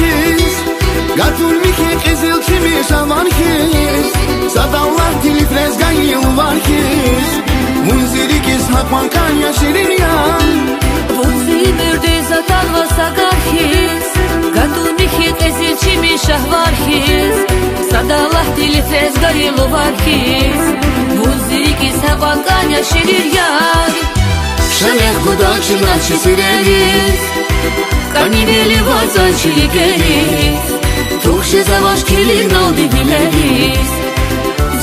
varkiz Gatul miki qizil kimi shavarkiz Sadallah dili frezgayil varkiz Munzirikiz hakman kanya şirinyan Vunzi mürde zaten vasagarkiz Gatul miki qizil kimi shavarkiz Sadallah dili frezgayil varkiz Munzirikiz hakman kanya şirinyan Шанех гудачи начи сирениz Kaniveli vazan çiligeriz Тухше заваш келин алды билeriz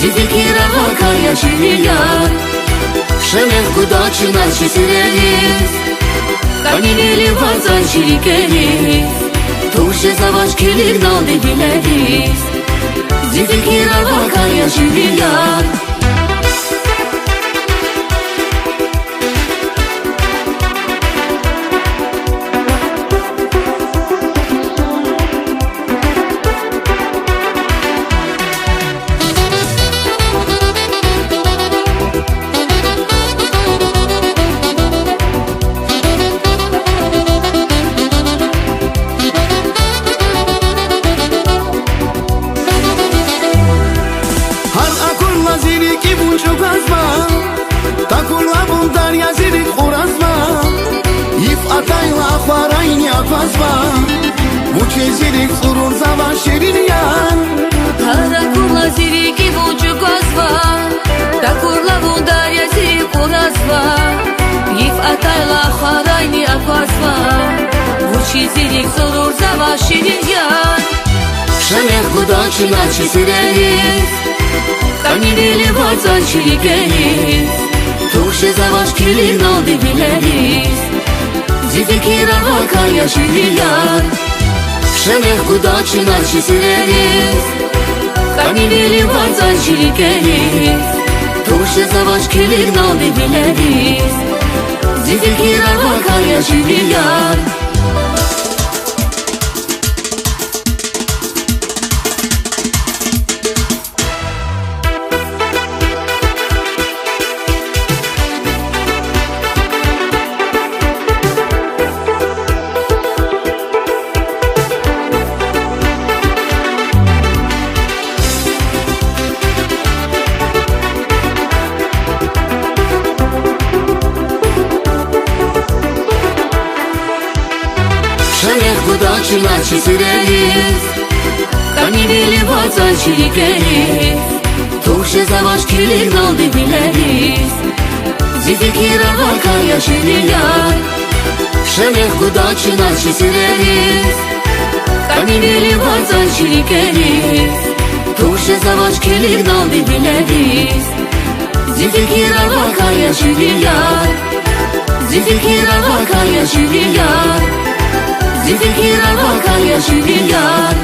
Zifekira vakaya şirinyan Шанех гудачи начи сирениz Kaniveli vazan çiligeriz Тухше заваш келин алды билeriz Zifekira vakaya şirinyan Takurla bunlar yazirik uğrazma Yif atayla akvarayni akvazma Bu çezirik surur zava şirin yan Harakurla ziriki buçuk azva Takurla bunlar yazirik uğrazma Yif atayla akvarayni akvazma Bu çezirik surur zava şirin yan Шанех гудачи начи сирениz Kaniveli vazan çiligeriz Тухше заваш келин алды билeriz Zifekira vakaya şirinyan Шанех гудачи начи сирениz Kaniveli vazan çiligeriz Тухше заваш келин алды билeriz Zifekira vakaya şirinyan Шанех гудачи начи сирениz Kaniveli vazan çiligeriz Тухше заваш келин алды билeriz Zifekira vakaya şirinyan Шанех гудачи начи сирениz Kaniveli vazan çiligeriz Тухше заваш келин алды билeriz Zifekira vakaya şirinyan Zifekira vakaya şirinyan Zifekira vakaya şirinyan